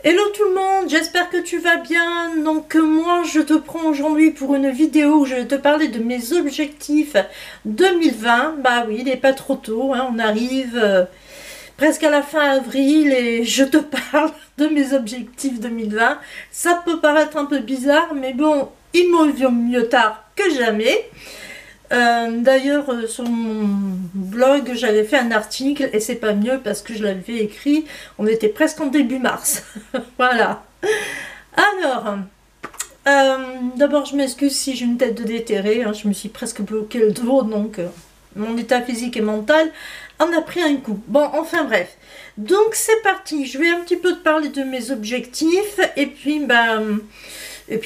Hello tout le monde, j'espère que tu vas bien. Donc moi je te prends aujourd'hui pour une vidéo où je vais te parler de mes objectifs 2020. Bah oui, il n'est pas trop tôt, hein, on arrive presque à la fin avril et je te parle de mes objectifs 2020. Ça peut paraître un peu bizarre, mais bon, il vaut mieux tard que jamais. D'ailleurs, sur mon blog, j'avais fait un article et c'est pas mieux parce que je l'avais écrit. On était presque en début mars. Voilà. Alors, d'abord, je m'excuse si j'ai une tête de déterré. Hein, je me suis presque bloqué le dos, donc mon état physique et mental en a pris un coup. Bon, enfin bref. Donc c'est parti. Je vais un petit peu te parler de mes objectifs et puis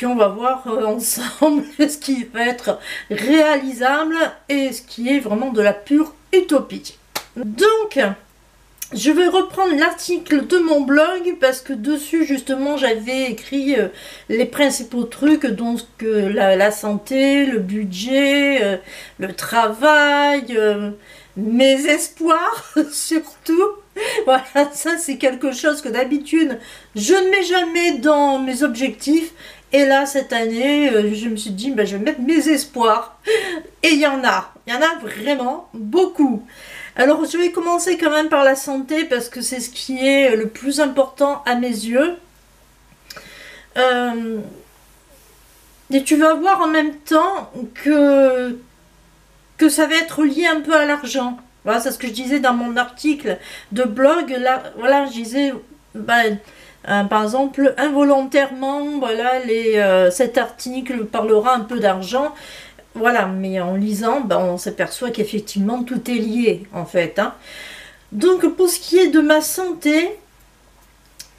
on va voir ensemble ce qui va être réalisable et ce qui est vraiment de la pure utopie. Donc, je vais reprendre l'article de mon blog parce que dessus, justement, j'avais écrit les principaux trucs, donc la santé, le budget, le travail, mes espoirs surtout. Voilà, ça c'est quelque chose que d'habitude, je ne mets jamais dans mes objectifs. Et là, cette année, je me suis dit, je vais mettre mes espoirs. Et il y en a vraiment beaucoup. Alors, je vais commencer quand même par la santé, parce que c'est ce qui est le plus important à mes yeux. Et tu vas voir en même temps que ça va être lié un peu à l'argent. Voilà, c'est ce que je disais dans mon article de blog. Là, voilà, je disais... par exemple, involontairement, voilà, cet article parlera un peu d'argent, voilà, mais en lisant, on s'aperçoit qu'effectivement tout est lié, en fait. Hein. Donc, pour ce qui est de ma santé,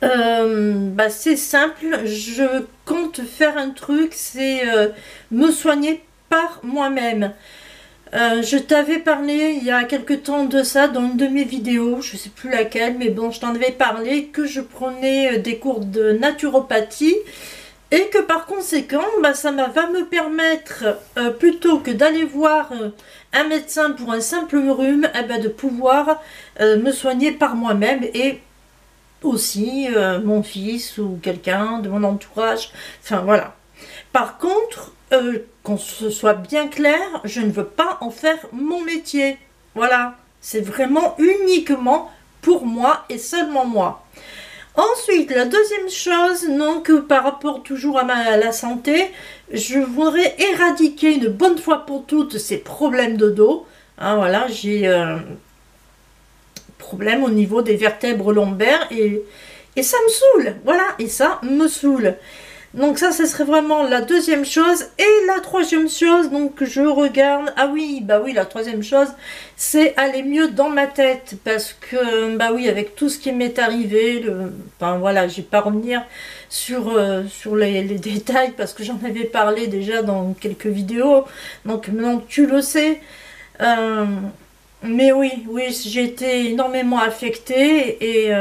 c'est simple, je compte faire un truc, c'est me soigner par moi-même. Je t'avais parlé il y a quelque temps de ça dans une de mes vidéos, je sais plus laquelle, mais bon, je t'en avais parlé que je prenais des cours de naturopathie et que par conséquent, ça va me permettre, plutôt que d'aller voir un médecin pour un simple rhume, de pouvoir me soigner par moi-même et aussi mon fils ou quelqu'un de mon entourage, enfin voilà. Par contre, qu'on se soit bien clair, je ne veux pas en faire mon métier. Voilà, c'est vraiment uniquement pour moi et seulement moi. Ensuite, la deuxième chose, donc par rapport toujours à la santé, je voudrais éradiquer une bonne fois pour toutes ces problèmes de dos. Hein, voilà, j'ai problème au niveau des vertèbres lombaires et ça me saoule. Voilà, et ça me saoule. Donc ça, ce serait vraiment la deuxième chose. Et la troisième chose, donc je regarde... Ah oui, la troisième chose, c'est aller mieux dans ma tête. Parce que, oui, avec tout ce qui m'est arrivé, voilà, je vais pas revenir sur les détails parce que j'en avais parlé déjà dans quelques vidéos. Donc maintenant, tu le sais. Mais oui, j'ai été énormément affectée et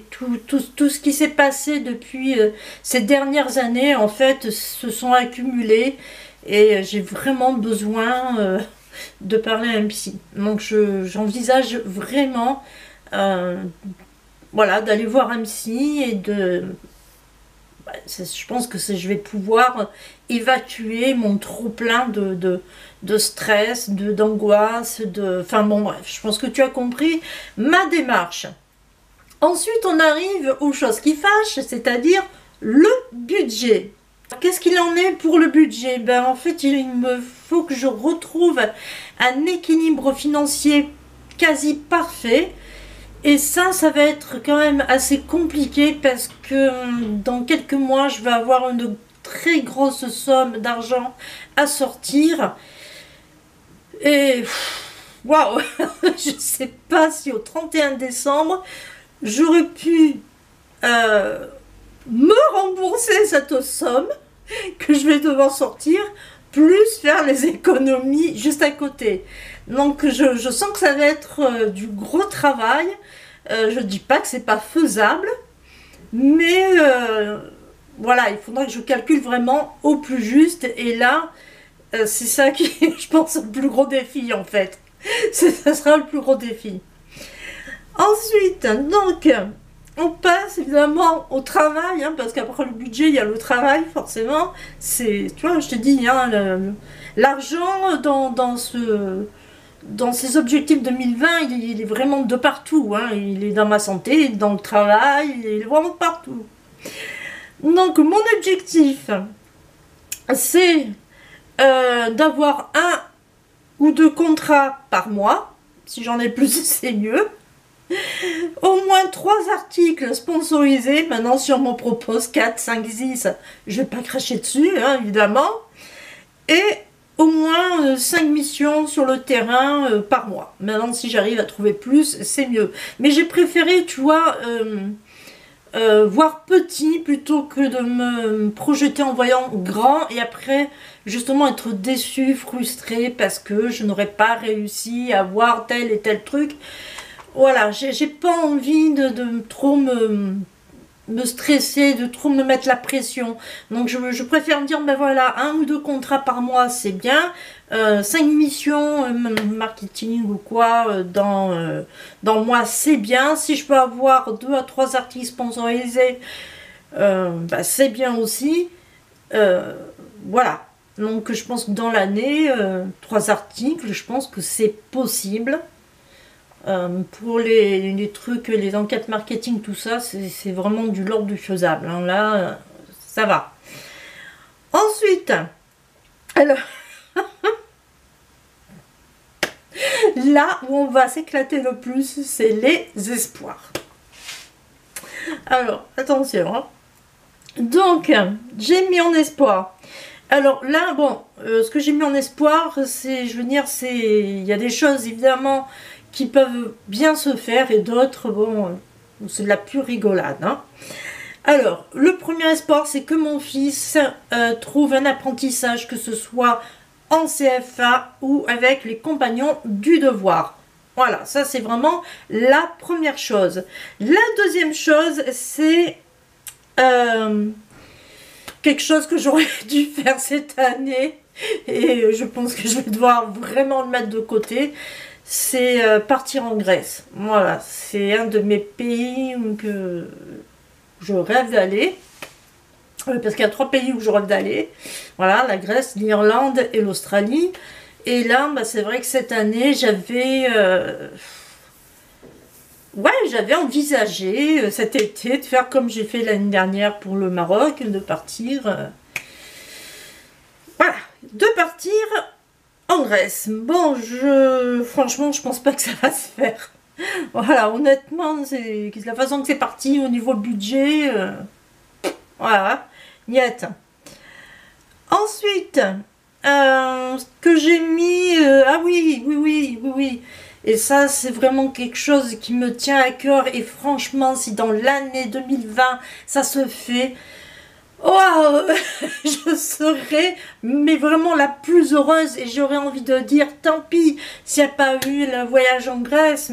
tout ce qui s'est passé depuis ces dernières années, en fait, se sont accumulés et j'ai vraiment besoin de parler à un psy. Donc j'envisage vraiment voilà, d'aller voir un psy et je pense que je vais pouvoir évacuer mon trop-plein de stress, d'angoisse, enfin bon bref, je pense que tu as compris ma démarche. Ensuite, on arrive aux choses qui fâchent, c'est-à-dire le budget. Qu'est-ce qu'il en est pour le budget? En fait, il me faut que je retrouve un équilibre financier quasi parfait. Et ça va être quand même assez compliqué parce que dans quelques mois, je vais avoir une très grosse somme d'argent à sortir. Et waouh, je ne sais pas si au 31 décembre, j'aurais pu me rembourser cette somme que je vais devoir sortir, plus faire les économies juste à côté. Donc je sens que ça va être du gros travail. Je ne dis pas que c'est pas faisable, mais voilà, il faudra que je calcule vraiment au plus juste. Et là, c'est ça qui, je pense, le plus gros défi en fait. Ça sera le plus gros défi. Ensuite, donc, on passe évidemment au travail, hein, parce qu'après le budget, il y a le travail, forcément. C'est, tu vois, je te dis, hein, l'argent dans ces objectifs 2020, il est vraiment de partout. Hein. Il est dans ma santé, dans le travail, il est vraiment partout. Donc, mon objectif, c'est d'avoir un ou deux contrats par mois. Si j'en ai plus, c'est mieux. Au moins 3 articles sponsorisés. Maintenant, si on m'en propose 4, 5, 6, je vais pas cracher dessus, hein, évidemment. Et au moins 5 missions sur le terrain par mois. Maintenant, si j'arrive à trouver plus, c'est mieux. Mais j'ai préféré, tu vois, voir petit plutôt que de me projeter en voyant grand et après, justement, être déçu, frustré parce que je n'aurais pas réussi à voir tel et tel truc. Voilà, j'ai pas envie de trop me stresser, de trop me mettre la pression. Donc je préfère me dire, ben voilà, 1 ou 2 contrats par mois, c'est bien. 5 missions marketing ou quoi dans le mois, c'est bien. Si je peux avoir 2 à 3 articles sponsorisés, ben, c'est bien aussi. Voilà. Donc je pense que dans l'année, 3 articles, je pense que c'est possible. Pour les trucs, les enquêtes marketing, tout ça, c'est vraiment du l'ordre du faisable. Hein. Là, ça va. Ensuite, alors, là où on va s'éclater le plus, c'est les espoirs. Alors, attention. Hein. Donc, j'ai mis en espoir. Alors là, bon, ce que j'ai mis en espoir, c'est, je veux dire, il y a des choses, évidemment, qui peuvent bien se faire et d'autres, bon, c'est de la pure rigolade. Hein. Alors, le premier espoir, c'est que mon fils trouve un apprentissage, que ce soit en CFA ou avec les compagnons du devoir. Voilà, ça c'est vraiment la première chose. La deuxième chose, c'est quelque chose que j'aurais dû faire cette année et je pense que je vais devoir vraiment le mettre de côté. C'est partir en Grèce. Voilà, c'est un de mes pays où je rêve d'aller. Parce qu'il y a 3 pays où je rêve d'aller. Voilà, la Grèce, l'Irlande et l'Australie. Et là, bah, c'est vrai que cette année, j'avais envisagé cet été de faire comme j'ai fait l'année dernière pour le Maroc, de partir. Voilà, de partir en Grèce. Bon, franchement, je pense pas que ça va se faire. Voilà, honnêtement, c'est la façon que c'est parti au niveau budget. Voilà, niet. Ensuite, ce que j'ai mis... ah oui. Et ça, c'est vraiment quelque chose qui me tient à cœur. Et franchement, si dans l'année 2020, ça se fait... Waouh, je serais mais vraiment la plus heureuse et j'aurais envie de dire tant pis s'il n'y a pas eu le voyage en Grèce,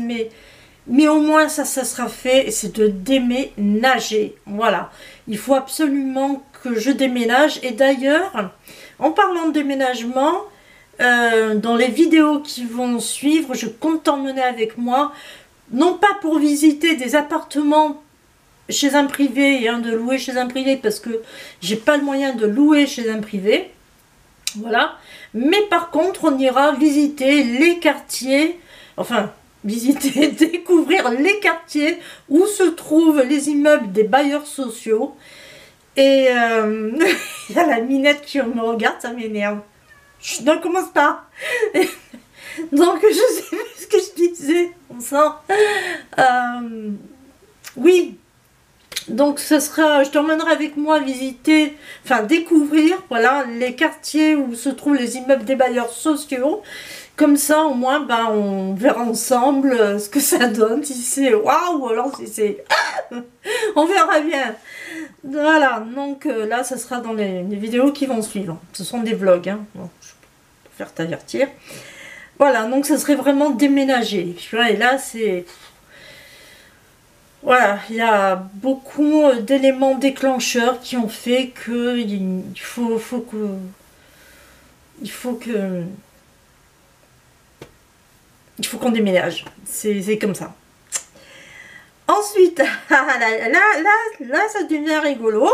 mais au moins ça sera fait et c'est de déménager. Voilà, il faut absolument que je déménage. Et d'ailleurs, en parlant de déménagement, dans les vidéos qui vont suivre, je compte t'emmener avec moi, non pas pour visiter des appartements chez un privé, hein, de louer chez un privé parce que j'ai pas le moyen de louer chez un privé, voilà, mais par contre on ira visiter les quartiers, enfin visiter, découvrir les quartiers où se trouvent les immeubles des bailleurs sociaux. Et il y a la minette qui me regarde, ça m'énerve. Ne commence pas. Donc je sais plus ce que je disais, on sent. Oui. Donc ce sera, je t'emmènerai avec moi visiter, enfin découvrir, voilà, les quartiers où se trouvent les immeubles des bailleurs sociaux. Comme ça, au moins, ben, on verra ensemble ce que ça donne, si c'est waouh, ou alors si c'est... on verra bien. Voilà, donc là, ce sera dans les vidéos qui vont suivre. Ce sont des vlogs, hein. Bon, je préfère t'avertir. Voilà, donc ce serait vraiment déménager. Et là, c'est... Voilà, il y a beaucoup d'éléments déclencheurs qui ont fait que il faut qu'on déménage. C'est comme ça. Ensuite, là, ça devient rigolo.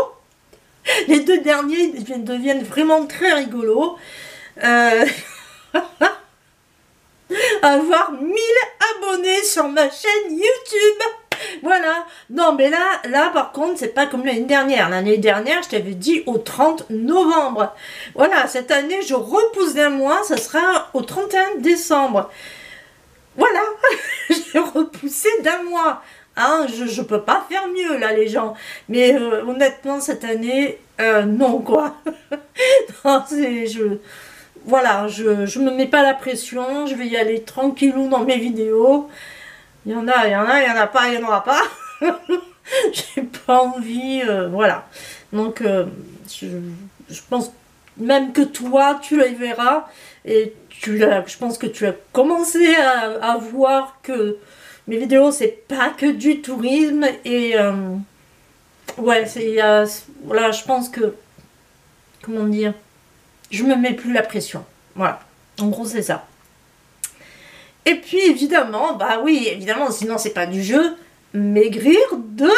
Les deux derniers deviennent vraiment très rigolos. Avoir 1000 abonnés sur ma chaîne YouTube. Voilà. Non, mais là par contre, c'est pas comme l'année dernière. L'année dernière, je t'avais dit au 30 novembre. Voilà, cette année, je repousse d'un mois. Ça sera au 31 décembre. Voilà. J'ai repoussé d'un mois. Hein, je peux pas faire mieux, là, les gens. Mais honnêtement, cette année, non, quoi. Non, voilà, je me mets pas la pression. Je vais y aller tranquillou dans mes vidéos. Il y en a, il y en a pas, il y en aura pas. J'ai pas envie, voilà. Donc, je pense même que toi, tu les verras. Et je pense que tu as commencé à voir que mes vidéos, c'est pas que du tourisme. Et ouais, voilà, je pense que, comment dire, je me mets plus la pression. Voilà, en gros, c'est ça. Et puis évidemment, bah oui, évidemment, sinon c'est pas du jeu, maigrir de...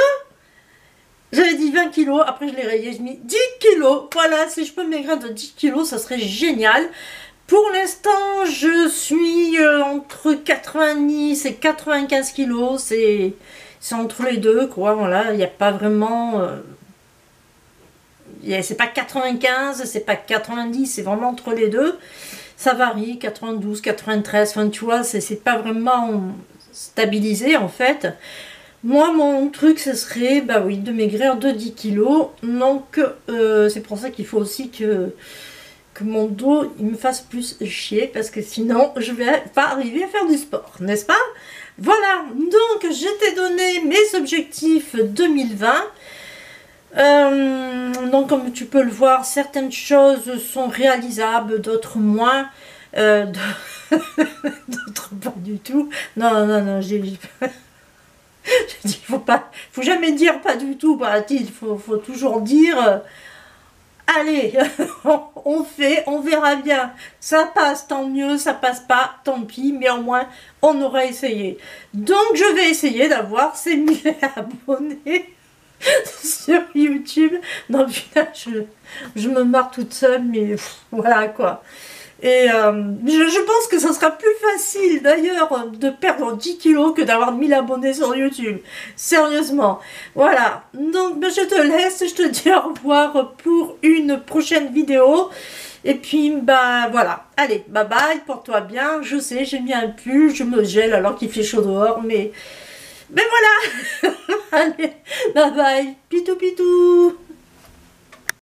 J'avais dit 20 kilos, après je l'ai rayé, j'ai mis 10 kilos. Voilà, si je peux maigrir de 10 kilos, ça serait génial. Pour l'instant, je suis entre 90 et 95 kilos, c'est entre les deux, quoi, voilà, il n'y a pas vraiment... c'est pas 95, c'est pas 90, c'est vraiment entre les deux. Ça varie, 92, 93, enfin tu vois, c'est pas vraiment stabilisé en fait. Moi, mon truc, ce serait, bah oui, de maigrir de 10 kilos. Donc, c'est pour ça qu'il faut aussi que mon dos, il me fasse plus chier, parce que sinon, je vais pas arriver à faire du sport, n'est-ce pas? Voilà, donc je t'ai donné mes objectifs 2020. Donc comme tu peux le voir, certaines choses sont réalisables, d'autres moins, d'autres pas du tout. Non, j'ai dit, faut jamais dire pas du tout, il faut toujours dire, allez, on fait, on verra bien, ça passe tant mieux, ça passe pas, tant pis, mais au moins on aura essayé. Donc je vais essayer d'avoir ces 1000 abonnés sur YouTube. Non, putain, je me marre toute seule, mais voilà quoi. Et je pense que ça sera plus facile d'ailleurs de perdre 10 kilos que d'avoir 1000 abonnés sur YouTube. Sérieusement. Voilà. Donc je te laisse, je te dis au revoir pour une prochaine vidéo. Et puis bah voilà. Allez, bye bye, porte-toi bien. Je sais, j'ai mis un pull, je me gèle alors qu'il fait chaud dehors, mais voilà. Allez, bye bye, pitou pitou.